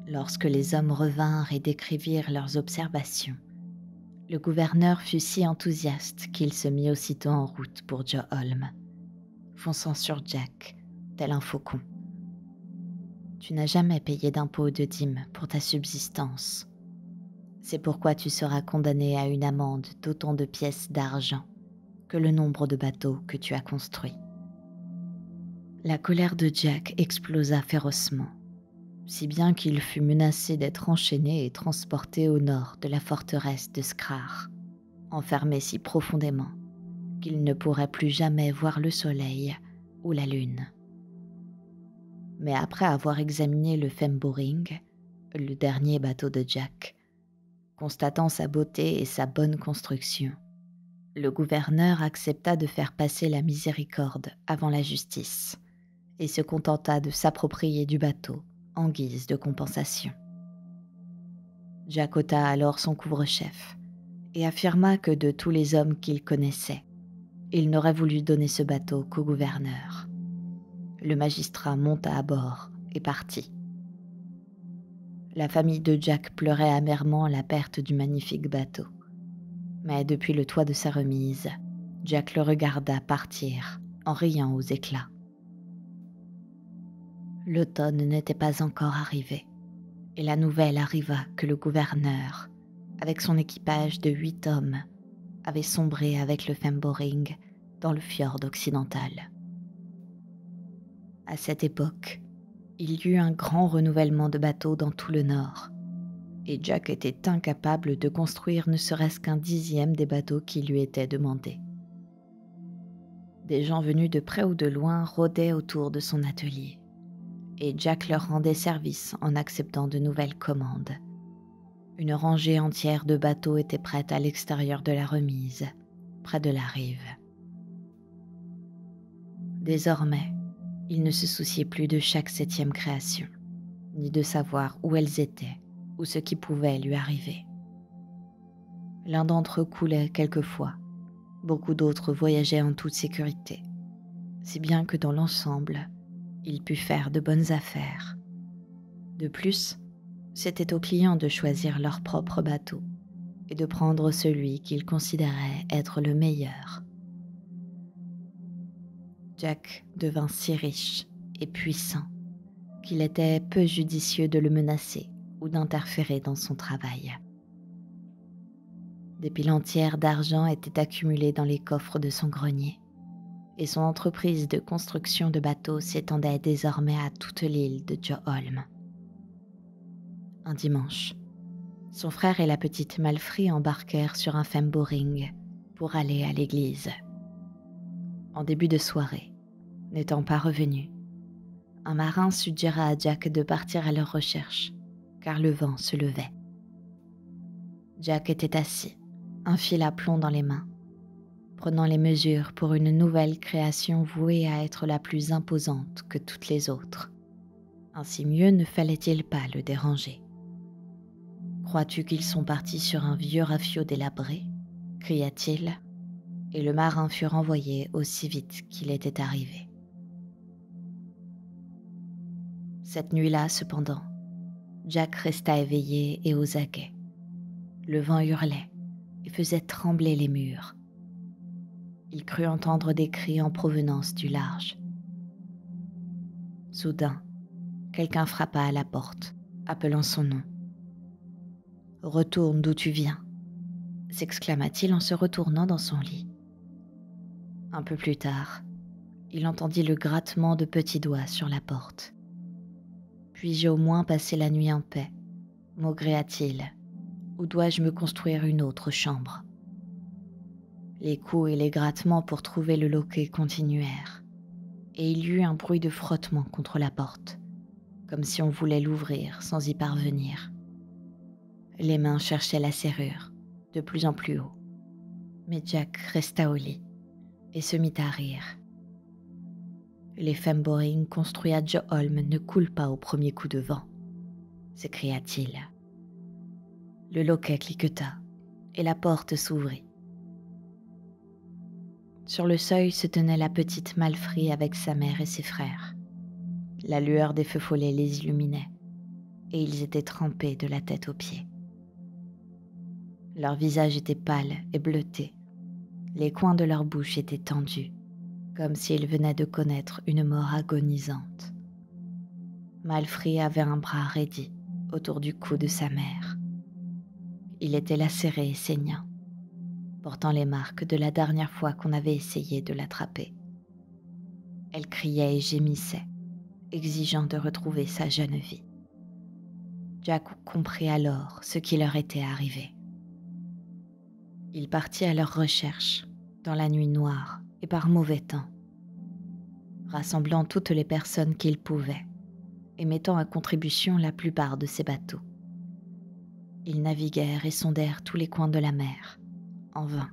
Lorsque les hommes revinrent et décrivirent leurs observations, le gouverneur fut si enthousiaste qu'il se mit aussitôt en route pour Joholm, fonçant sur Jack, tel un faucon. « Tu n'as jamais payé d'impôt de dîme pour ta subsistance. C'est pourquoi tu seras condamné à une amende d'autant de pièces d'argent que le nombre de bateaux que tu as construits. » La colère de Jack explosa férocement, si bien qu'il fut menacé d'être enchaîné et transporté au nord de la forteresse de Skrar, enfermé si profondément qu'il ne pourrait plus jamais voir le soleil ou la lune. Mais après avoir examiné le Femboring, le dernier bateau de Jack, constatant sa beauté et sa bonne construction, le gouverneur accepta de faire passer la miséricorde avant la justice et se contenta de s'approprier du bateau en guise de compensation. Jack ôta alors son couvre-chef et affirma que de tous les hommes qu'il connaissait, il n'aurait voulu donner ce bateau qu'au gouverneur. Le magistrat monta à bord et partit. La famille de Jack pleurait amèrement la perte du magnifique bateau. Mais depuis le toit de sa remise, Jack le regarda partir en riant aux éclats. L'automne n'était pas encore arrivé, et la nouvelle arriva que le gouverneur, avec son équipage de 8 hommes, avait sombré avec le Femboring dans le fjord occidental. À cette époque, il y eut un grand renouvellement de bateaux dans tout le nord, et Jack était incapable de construire ne serait-ce qu'un 10e des bateaux qui lui étaient demandés. Des gens venus de près ou de loin rôdaient autour de son atelier, et Jack leur rendait service en acceptant de nouvelles commandes. Une rangée entière de bateaux était prête à l'extérieur de la remise, près de la rive. Désormais, il ne se souciait plus de chaque 7e création, ni de savoir où elles étaient ou ce qui pouvait lui arriver. L'un d'entre eux coulait quelquefois, beaucoup d'autres voyageaient en toute sécurité, si bien que dans l'ensemble, il put faire de bonnes affaires. De plus, c'était aux clients de choisir leur propre bateau, et de prendre celui qu'il considérait être le meilleur. Jack devint si riche et puissant qu'il était peu judicieux de le menacer ou d'interférer dans son travail. Des piles entières d'argent étaient accumulées dans les coffres de son grenier, et son entreprise de construction de bateaux s'étendait désormais à toute l'île de Joholm. Un dimanche, son frère et la petite Malfrey embarquèrent sur un femboring pour aller à l'église. En début de soirée, n'étant pas revenu, un marin suggéra à Jack de partir à leur recherche, car le vent se levait. Jack était assis, un fil à plomb dans les mains, prenant les mesures pour une nouvelle création vouée à être la plus imposante que toutes les autres. Ainsi mieux ne fallait-il pas le déranger. « Crois-tu qu'ils sont partis sur un vieux rafio délabré ?» cria-t-il, et le marin fut renvoyé aussi vite qu'il était arrivé. Cette nuit-là, cependant, Jack resta éveillé et aux aguets. Le vent hurlait et faisait trembler les murs. Il crut entendre des cris en provenance du large. Soudain, quelqu'un frappa à la porte, appelant son nom. « Retourne d'où tu viens !» s'exclama-t-il en se retournant dans son lit. Un peu plus tard, il entendit le grattement de petits doigts sur la porte. « Puis-je au moins passer la nuit en paix ?» maugréa-t-il. « Ou dois-je me construire une autre chambre ?» Les coups et les grattements pour trouver le loquet continuèrent, et il y eut un bruit de frottement contre la porte, comme si on voulait l'ouvrir sans y parvenir. Les mains cherchaient la serrure, de plus en plus haut, mais Jack resta au lit et se mit à rire. Les femboring construits à Joholm ne coulent pas au premier coup de vent, s'écria-t-il. Le loquet cliqueta et la porte s'ouvrit. Sur le seuil se tenait la petite Malfrey avec sa mère et ses frères. La lueur des feux follets les illuminait, et ils étaient trempés de la tête aux pieds. Leur visage était pâle et bleuté. Les coins de leur bouche étaient tendus, comme s'ils venaient de connaître une mort agonisante. Malfrey avait un bras raidi autour du cou de sa mère. Il était lacéré et saignant, portant les marques de la dernière fois qu'on avait essayé de l'attraper. Elle criait et gémissait, exigeant de retrouver sa jeune vie. Jack comprit alors ce qui leur était arrivé. Il partit à leur recherche, dans la nuit noire et par mauvais temps, rassemblant toutes les personnes qu'il pouvait et mettant à contribution la plupart de ses bateaux. Ils naviguèrent et sondèrent tous les coins de la mer, en vain.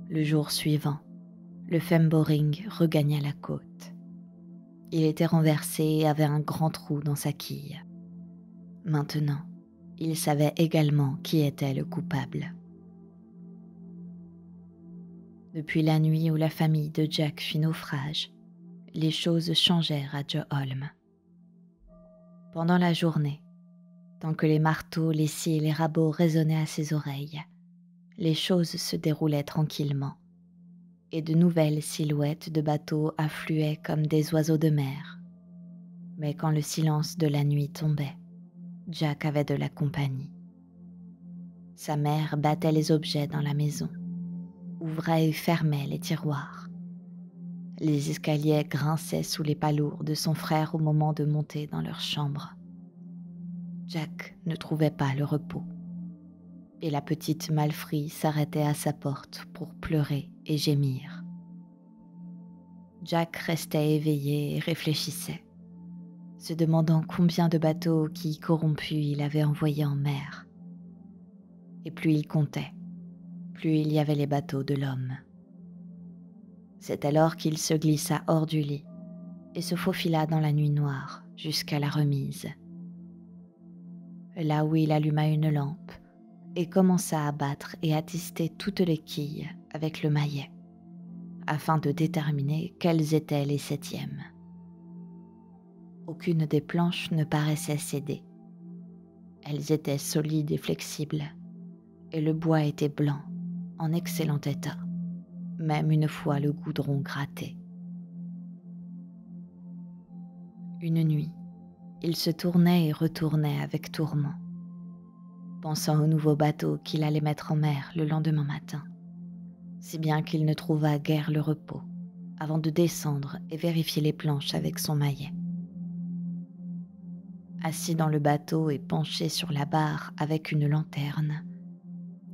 Le jour suivant, le femboring regagna la côte. Il était renversé et avait un grand trou dans sa quille. Maintenant, il savait également qui était le coupable. Depuis la nuit où la famille de Jack fit naufrage, les choses changèrent à Joholm. Pendant la journée, tant que les marteaux, les scies et les rabots résonnaient à ses oreilles, les choses se déroulaient tranquillement, et de nouvelles silhouettes de bateaux affluaient comme des oiseaux de mer. Mais quand le silence de la nuit tombait, Jack avait de la compagnie. Sa mère battait les objets dans la maison, ouvrait et fermait les tiroirs. Les escaliers grinçaient sous les pas lourds de son frère au moment de monter dans leur chambre. Jack ne trouvait pas le repos, et la petite Malfrey s'arrêtait à sa porte pour pleurer et gémir. Jack restait éveillé et réfléchissait, se demandant combien de bateaux qui corrompus il avait envoyés en mer. Et plus il comptait, plus il y avait les bateaux de l'homme. C'est alors qu'il se glissa hors du lit et se faufila dans la nuit noire jusqu'à la remise. Là où il alluma une lampe et commença à battre et attister toutes les quilles avec le maillet, afin de déterminer quelles étaient les septièmes. Aucune des planches ne paraissait céder. Elles étaient solides et flexibles, et le bois était blanc, en excellent état, même une fois le goudron gratté. Une nuit, il se tournait et retournait avec tourment, pensant au nouveau bateau qu'il allait mettre en mer le lendemain matin, si bien qu'il ne trouva guère le repos avant de descendre et vérifier les planches avec son maillet. Assis dans le bateau et penché sur la barre avec une lanterne,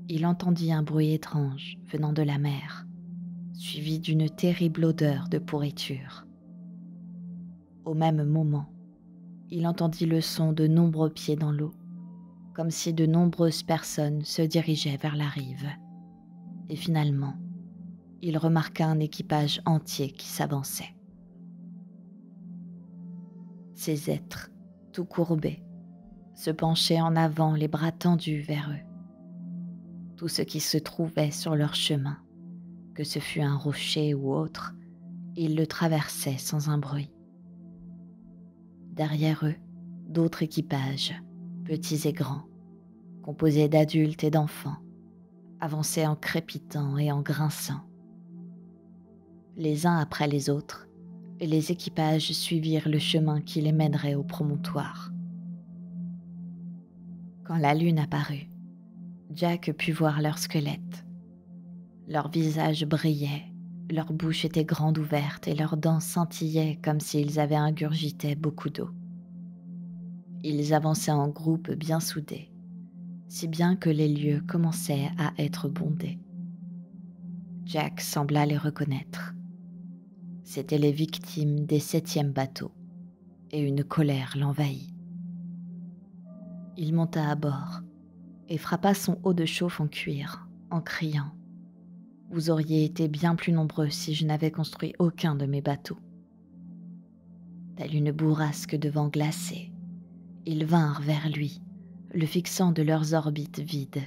il entendit un bruit étrange venant de la mer, suivi d'une terrible odeur de pourriture. Au même moment, il entendit le son de nombreux pieds dans l'eau, comme si de nombreuses personnes se dirigeaient vers la rive. Et finalement, il remarqua un équipage entier qui s'avançait. Ces êtres, tout courbés, se penchaient en avant, les bras tendus vers eux. Tout ce qui se trouvait sur leur chemin, que ce fût un rocher ou autre, ils le traversaient sans un bruit. Derrière eux, d'autres équipages, petits et grands, composés d'adultes et d'enfants, avançaient en crépitant et en grinçant. Les uns après les autres, les équipages suivirent le chemin qui les mènerait au promontoire. Quand la lune apparut, Jack put voir leurs squelettes. Leurs visages brillaient, leur bouche était grande ouverte et leurs dents scintillaient comme s'ils avaient ingurgité beaucoup d'eau. Ils avançaient en groupe bien soudés, si bien que les lieux commençaient à être bondés. Jack sembla les reconnaître. C'étaient les victimes des 7e bateaux, et une colère l'envahit. Il monta à bord et frappa son haut de chauffe en cuir, en criant « Vous auriez été bien plus nombreux si je n'avais construit aucun de mes bateaux. » Telle une bourrasque de vent glacé, ils vinrent vers lui, le fixant de leurs orbites vides.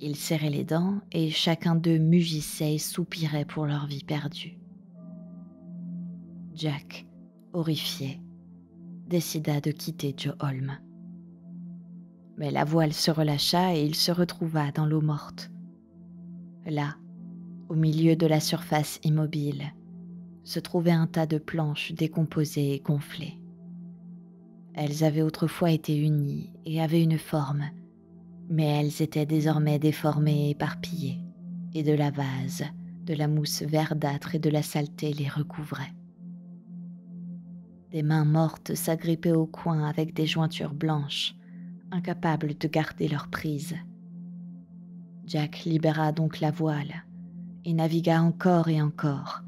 Ils serraient les dents et chacun d'eux mugissait et soupirait pour leur vie perdue. Jack, horrifié, décida de quitter Joe Holm. Mais la voile se relâcha et il se retrouva dans l'eau morte. Là, au milieu de la surface immobile, se trouvait un tas de planches décomposées et gonflées. Elles avaient autrefois été unies et avaient une forme, mais elles étaient désormais déformées et éparpillées, et de la vase, de la mousse verdâtre et de la saleté les recouvraient. Des mains mortes s'agrippaient au coin avec des jointures blanches, incapables de garder leur prise. Jack libéra donc la voile et navigua encore et encore,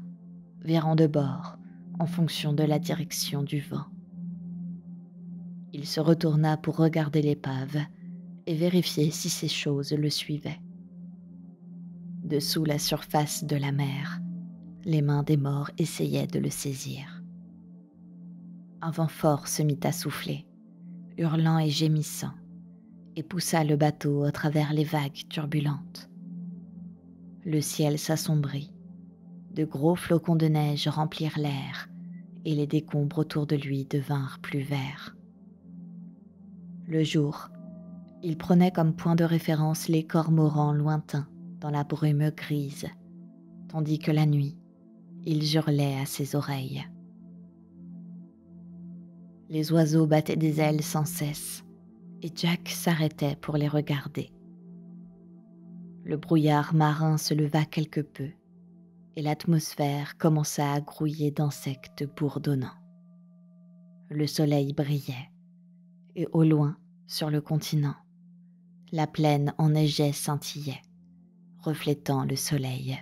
virant de bord en fonction de la direction du vent. Il se retourna pour regarder l'épave et vérifier si ces choses le suivaient. Dessous la surface de la mer, les mains des morts essayaient de le saisir. Un vent fort se mit à souffler, hurlant et gémissant, et poussa le bateau à travers les vagues turbulentes. Le ciel s'assombrit, de gros flocons de neige remplirent l'air, et les décombres autour de lui devinrent plus verts. Le jour, il prenait comme point de référence les cormorans lointains dans la brume grise, tandis que la nuit, il hurlait à ses oreilles. Les oiseaux battaient des ailes sans cesse, et Jack s'arrêtait pour les regarder. Le brouillard marin se leva quelque peu, et l'atmosphère commença à grouiller d'insectes bourdonnants. Le soleil brillait, et au loin, sur le continent, la plaine enneigée scintillait, reflétant le soleil.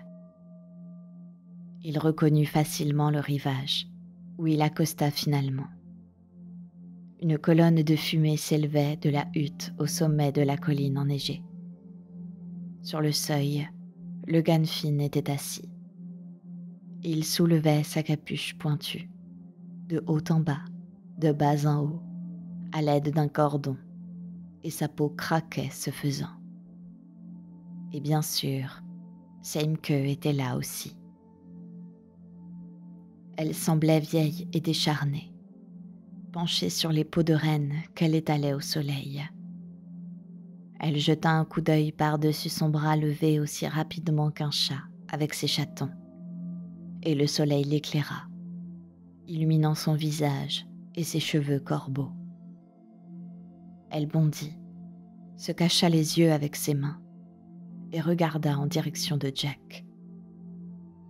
Il reconnut facilement le rivage, où il accosta finalement. Une colonne de fumée s'élevait de la hutte au sommet de la colline enneigée. Sur le seuil, le Ganfin était assis. Il soulevait sa capuche pointue, de haut en bas, de bas en haut, à l'aide d'un cordon, et sa peau craquait ce faisant. Et bien sûr, Seimke était là aussi. Elle semblait vieille et décharnée. penchée sur les peaux de renne qu'elle étalait au soleil. Elle jeta un coup d'œil par-dessus son bras levé aussi rapidement qu'un chat avec ses chatons, et le soleil l'éclaira, illuminant son visage et ses cheveux corbeaux. Elle bondit, se cacha les yeux avec ses mains et regarda en direction de Jack.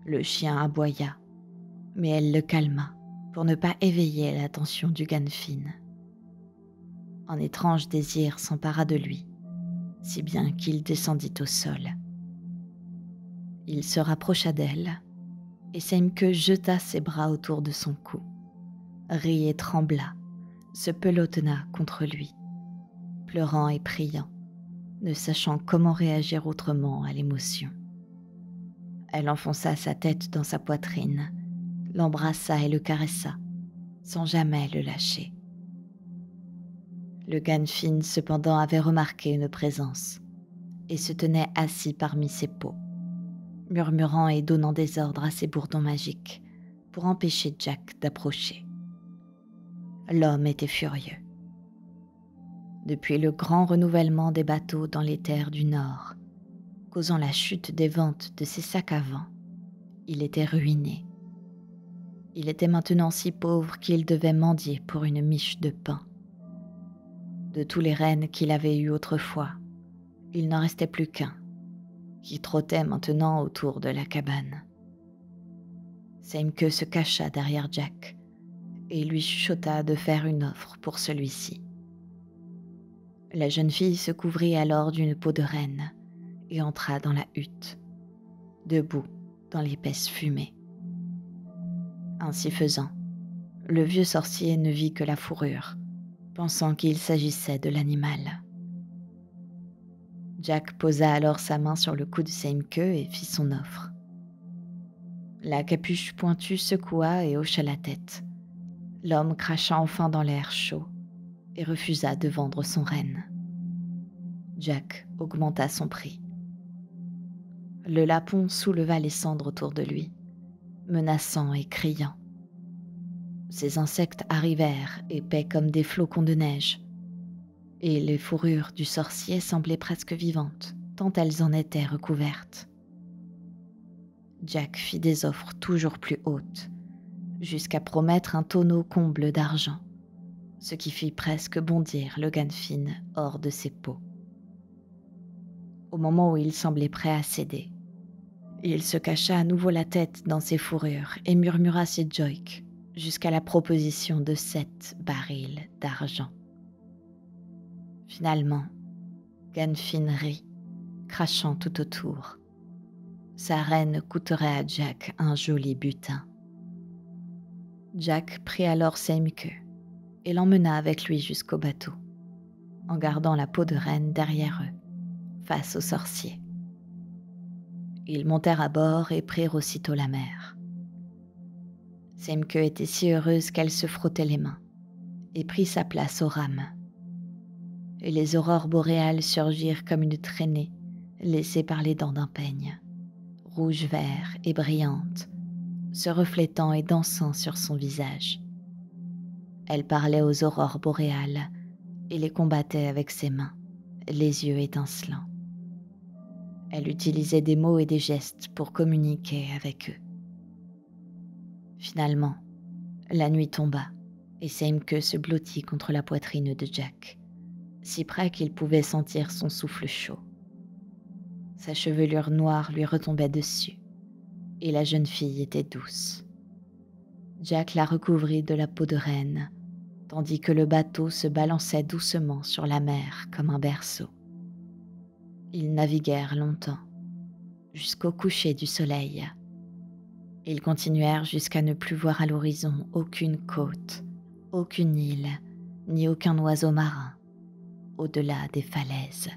Le chien aboya, mais elle le calma pour ne pas éveiller l'attention du Ganfin. Un étrange désir s'empara de lui, si bien qu'il descendit au sol. Il se rapprocha d'elle, et Seimke jeta ses bras autour de son cou, rit et trembla, se pelotonna contre lui, pleurant et priant, ne sachant comment réagir autrement à l'émotion. Elle enfonça sa tête dans sa poitrine, l'embrassa et le caressa, sans jamais le lâcher. Le Ganfin, cependant, avait remarqué une présence et se tenait assis parmi ses peaux, murmurant et donnant des ordres à ses bourdons magiques pour empêcher Jack d'approcher. L'homme était furieux. Depuis le grand renouvellement des bateaux dans les terres du Nord, causant la chute des ventes de ses sacs à vent, il était ruiné. Il était maintenant si pauvre qu'il devait mendier pour une miche de pain. De tous les rennes qu'il avait eus autrefois, il n'en restait plus qu'un, qui trottait maintenant autour de la cabane. Seimke se cacha derrière Jack et lui chuchota de faire une offre pour celui-ci. La jeune fille se couvrit alors d'une peau de renne et entra dans la hutte, debout dans l'épaisse fumée. Ainsi faisant, le vieux sorcier ne vit que la fourrure, pensant qu'il s'agissait de l'animal. Jack posa alors sa main sur le cou de Seimke et fit son offre. La capuche pointue secoua et hocha la tête. L'homme cracha enfin dans l'air chaud et refusa de vendre son renne. Jack augmenta son prix. Le lapon souleva les cendres autour de lui, menaçant et criant. Ces insectes arrivèrent, épais comme des flocons de neige, et les fourrures du sorcier semblaient presque vivantes, tant elles en étaient recouvertes. Jack fit des offres toujours plus hautes, jusqu'à promettre un tonneau comble d'argent, ce qui fit presque bondir le Ganfin hors de ses peaux. Au moment où il semblait prêt à céder, il se cacha à nouveau la tête dans ses fourrures et murmura ses joiks jusqu'à la proposition de 7 barils d'argent. Finalement, Ganfin rit, crachant tout autour. Sa reine coûterait à Jack un joli butin. Jack prit alors Seimke et l'emmena avec lui jusqu'au bateau, en gardant la peau de renne derrière eux, face au sorcier. Ils montèrent à bord et prirent aussitôt la mer. Seimke était si heureuse qu'elle se frottait les mains et prit sa place aux rames. Et les aurores boréales surgirent comme une traînée laissée par les dents d'un peigne, rouge-vert et brillante, se reflétant et dansant sur son visage. Elle parlait aux aurores boréales et les combattait avec ses mains, les yeux étincelants. Elle utilisait des mots et des gestes pour communiquer avec eux. Finalement, la nuit tomba et Seimke se blottit contre la poitrine de Jack, si près qu'il pouvait sentir son souffle chaud. Sa chevelure noire lui retombait dessus et la jeune fille était douce. Jack la recouvrit de la peau de renne, tandis que le bateau se balançait doucement sur la mer comme un berceau. Ils naviguèrent longtemps, jusqu'au coucher du soleil. Ils continuèrent jusqu'à ne plus voir à l'horizon aucune côte, aucune île, ni aucun oiseau marin, au-delà des falaises.